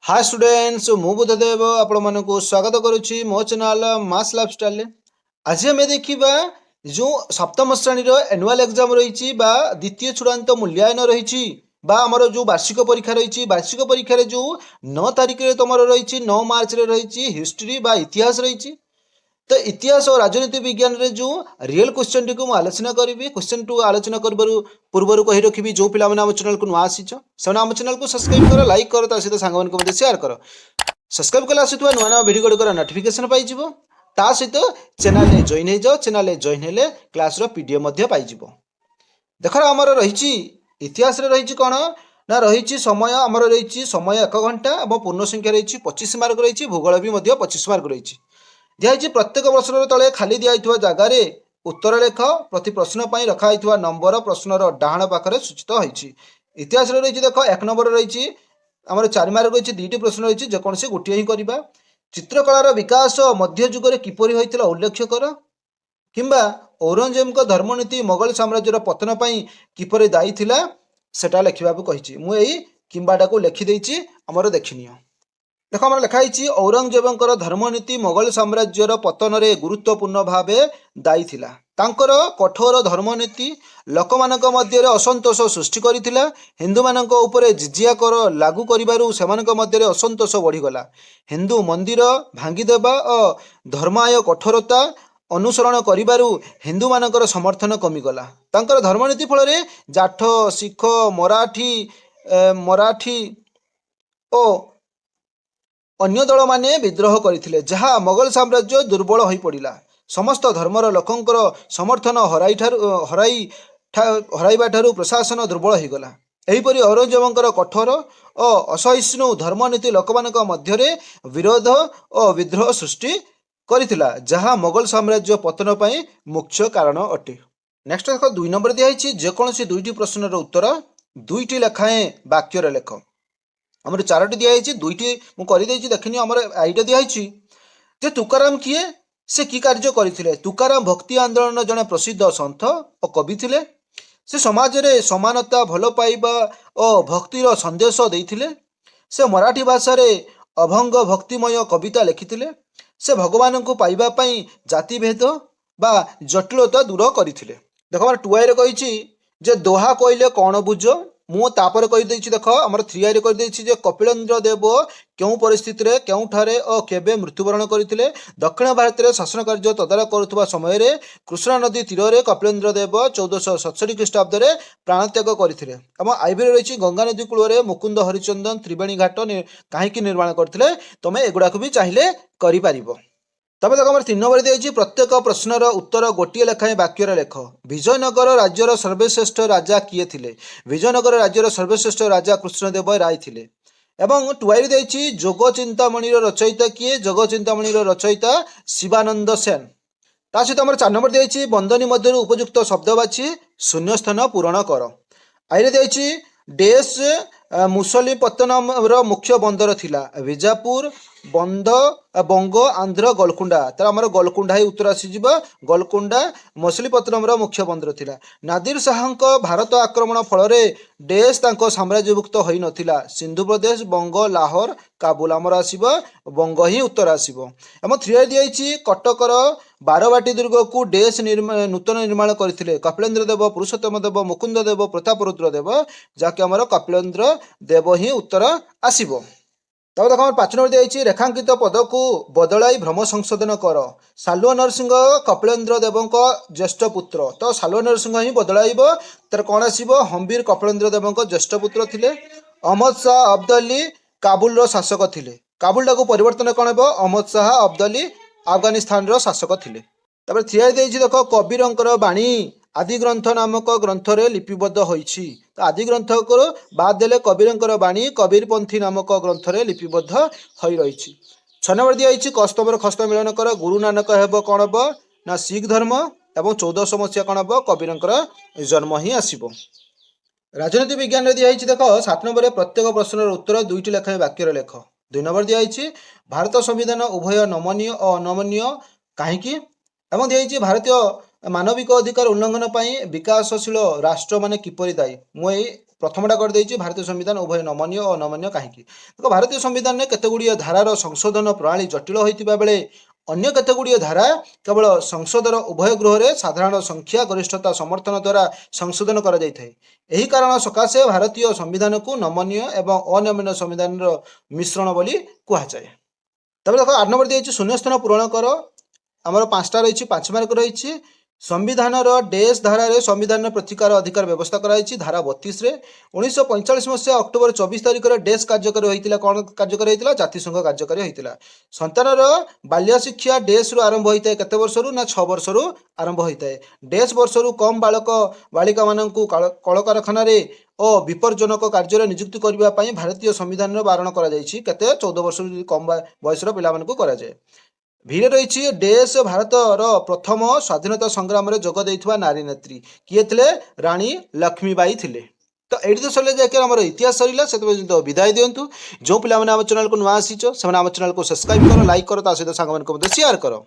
Hi students मु बुद्धदेव आपण मानक स्वागत करुच्ची मो चैनल मास लाइफस्टाइल। आज आम देखा जो सप्तम श्रेणी एनुआल एग्जाम रही द्वितीय चूड़ांत मूल्यांकन रही आमर जो वार्षिक परीक्षा रही वार्षिक परीक्षा जो 9 तारिख में तुम रही 9 मार्च रे रही हिस्ट्री बा इतिहास रही। तो इतिहास और राजनीति विज्ञान रे जो रियल क्वेश्चन टी को आलोचना करी क्वेश्चन टू आलोचना कर पूर्व कही रखी जो पिला आम चैनल को नुआ आसीच से आम चैनल को सब्सक्राइब कर लाइक कर सहित सांग सेयार कर सब्सक्राइब कले आसुवा नुआ नुआ भिडियो गुड़िकर नोटिफिकेशन पाई सहित चैनल जॉइन हो जाओ चैनल जॉइन हेले क्लास पीडीएफ पाई देख आमर रही इतिहास रे रही कौन ना रही समय आमर रही समय 1 घंटा और पूर्ण संख्या रही 25 मार्क रही भूगोल भी 25 मार्क रही दिखाई प्रत्येक प्रश्न तले खाली दिखाई जगार उत्तर लेख प्रति प्रश्न पर रखाई नंबर प्रश्नर डाण पाखे सूचित होती। इतिहास रही देख 1 नंबर रही आम 4 मार्क रही 2टी प्रश्न रही जेकोसी गोटे ही करवा चित्रकलार विकास मध्य जुगे किपरि होइतिला उल्लेख कर किंबा औरंगजेब धर्मनीति मोगल साम्राज्यर पतन पर किपरि दायी थिला सेटा लिखा कही मुझे किंबाटा को लिखिदेची आमर देखनी देख आम लिखाई औरंगजेब धर्मनीति मोगल साम्राज्यर पतन में गुरुत्वपूर्ण भाव दायी थिला। तांकर कठोर धर्मनीति लोक मानक मध्य असंतोष सृष्टि करथिला। हिंदू मानक उपरे जिजिया कर लागू करिबारु सेमानक मध्य असंतोष बढ़ीगला। हिंदू मंदिर भांगीदेवा और धर्माय कठोरता अनुसरण करिबारु हिंदू मानकर समर्थन कमिगला। तांकर धर्मनीति फल जाठ सिख मराठी और अन्य दल माने विद्रोह करथिले जहाँ मोगल साम्राज्य दुर्बल हो पड़ा। समस्त धर्मर लोकंकर समर्थन हराइबा ठारू प्रशासन दुर्बल हो गला। एहीपरि औरंगजेब कठोर और असहिष्णु धर्मनीति लोकमानक मध्य विरोध और विद्रोह सृष्टि करथिला जहाँ मोगल साम्राज्य पतन पर मुख्य कारण अटे। नेक्स्ट देख 2 नंबर दिखाई जेकोसी 2टी प्रश्नर उत्तर 2टी लेखाएं वाक्यर लेख आमर 4टी दिखाई 2टी मुझे देखनी आमर आईटा दिखाई जे तुकाराम किए से कि कार्य करथिले। तुकाराम भक्ति आंदोलन जड़े प्रसिद्ध सन्थ और कवि थिले। से समाज रे समानता भल पाइबा और भक्तिर संदेश देइथिले। से मराठी भाषा रे अभंग भक्तिमय कविता लिखिथिले। से भगवान को पाइबा पई जातिभेद बा जटिलता दूर करथिले। देख आमर 2 रे कहिछि जे दोहा कहले कौन बुझ मु तापर कही देख आमर 3 रे कही कपिलेन्द्र देव क्यों परिस्थिति रे क्योंठारे और केबे मृत्युवरण करथिले। दक्षिण भारत में शासन कार्य तदारख करुवा समय रे कृष्णा नदी तीर में कपिलेन्द्र देव 1467 ख्रीष्टाब्द में प्राणत्याग करथिले। आम आईबी रही गंगा नदी कूल में मुकुंद हरिचंदन त्रिवेणी घाट कहीं निर्माण करथिले तमे एगुड़ा भी चाहिए करिपारिबो। तब देख आम 3 नंबर दिखाई प्रत्येक प्रश्नर उत्तर गोटे लेखाएं वाक्यर लेख। विजयनगर राज्यर सर्वश्रेष्ठ राजा किए थिले। विजयनगर राज्यर सर्वश्रेष्ठ राजा कृष्णदेव राय थिले। एवं 2 देछि जोग चिंतामणि रचयिता किए जोग चिंतामणि रचयिता शिवानंद सेन। ता सहित आम 4 नंबर दिखाई बंदनी मध्य उपयुक्त शब्द बाछि शून्य स्थान पूरण कर। आईरे दिखाई डेस मुसलीपत्तनम मुख्य बंदर थिला विजापुर बंध बंग आंध्र गोलकुंडा तर आमर गोलकुंडा ही उत्तर आसीज गोलकुंडा मछलीपत्तनम मुख्य बंदर थिला। नादिर शाह भारत आक्रमण फल डेस तांको साम्राज्यभुक्त होई नथिला। सिंधु प्रदेश बंग लाहौर काबुल आमर आसीब बंग ही उत्तर आसीब। एम 3 दिखाई कटकर बारवाटी दुर्ग को डेस नूतन निर्माण करथिले कपिलेन्द्र देव पुरुषोत्तम देव मुकुंद देव प्रतापरुद्र देव जहाँकि आमर कपिलेन्द्र देव ही उत्तर आसीब। तब देख 5 नंबर दिखाई रेखांकित पद को बदलाई भ्रम संशोधन कर। सालुआ नरसिंह कपिलेन्द्र देव ज्येष्ठ पुत्र तो सालुआ नरसिंह ही बदलाइब तर कौन आसीब हम्बीर कपिलेन्द्र देव ज्येष्ठ पुत्र थिले। अहमद शाह अब्दाली काबुल शासक थिले। काबुल को परिवर्तन कौन हे अहमद शाह अब्दाली अफगानिस्तान शासक थिले। तब 3 देख कबीर बाणी आदि ग्रंथ नामक ग्रंथ रे लिपिबद्ध होइछि। तो आदि ग्रंथ को बाद देले कबीर बाणी कबीरपंथी नामक ग्रंथ रे लिपिबद्ध होई रहिछि। 6 नंबर दिखाई कस्तबर खस्त मिलन कर गुरु नानक हेब कौन हे ना सिख धर्म एवं 1400 मसीहा कौन हे कबीर जन्म ही आसीबो। राजनीति विज्ञान दिखाई देख 7 नंबर प्रत्येक प्रश्नर उत्तर 2टी लेखाएं वाक्यर लेख। 2 नंबर दिखाई भारत संविधान उभय नमनीय और अनमनीय कहीं एवं दिखाई भारतीय मानविक अधिकार उल्लंघन पर विकासशील राष्ट्र माने किपरि दायी मुझे प्रथमटा करदेछि भारतीय संविधान उभय नमनीय और अनमनीय कहीं देखो भारतीय संविधान में केतगुड़िए धारार संशोधन प्रणाली जटिल होता बेले अन्य केतगुड़िए धारा केवल संसदर उभय गृह में साधारण संख्या गरिष्ठता समर्थन द्वारा संशोधन करा जाइथाय। एही कारण सकाशे भारतीय संविधान को नमनीय एवं अनमनीय संविधान मिश्रण बोली कुहाଯାଏ। तबे देखो 8 नंबर दिए शून्यस्थान पूरण कर आमर 5टा रही 5 मार्क रही संविधान डेश धारा संविधान प्रतिकार अधिकार व्यवस्था कराई धारा 32 रे 1945 मसीहा अक्टोबर 24 तारिख में डेश कार्यकारी होता कौन कार्यकारी होता जातिसंघ कार्यकारी होता संतानर बाल्य शिक्षा डेश रु आरंभ होता है केते वर्ष रु ना 6 वर्ष रु आरंभ होता है डेश वर्ष रु कम बालक बालिका मानू कल कारखाना और विपर्जनक कार्य नियुक्ति करने भारतीय संविधान बारण कर 14 वर्ष कम बयसर पिला भीरे रही डेश भारतर प्रथम स्वाधीनता संग्राम में जोग देइथिबा नारी नेत्री किए थे रानी लक्ष्मीबाई थिले। तो ये तो सर जाकर आम इतिहास सरला से विदाय दिंतु जो पिला आम चैनल को नुआ आसीच से आम चैनल को सब्सक्राइब कर लाइक कर सहित सांग शेयर कर।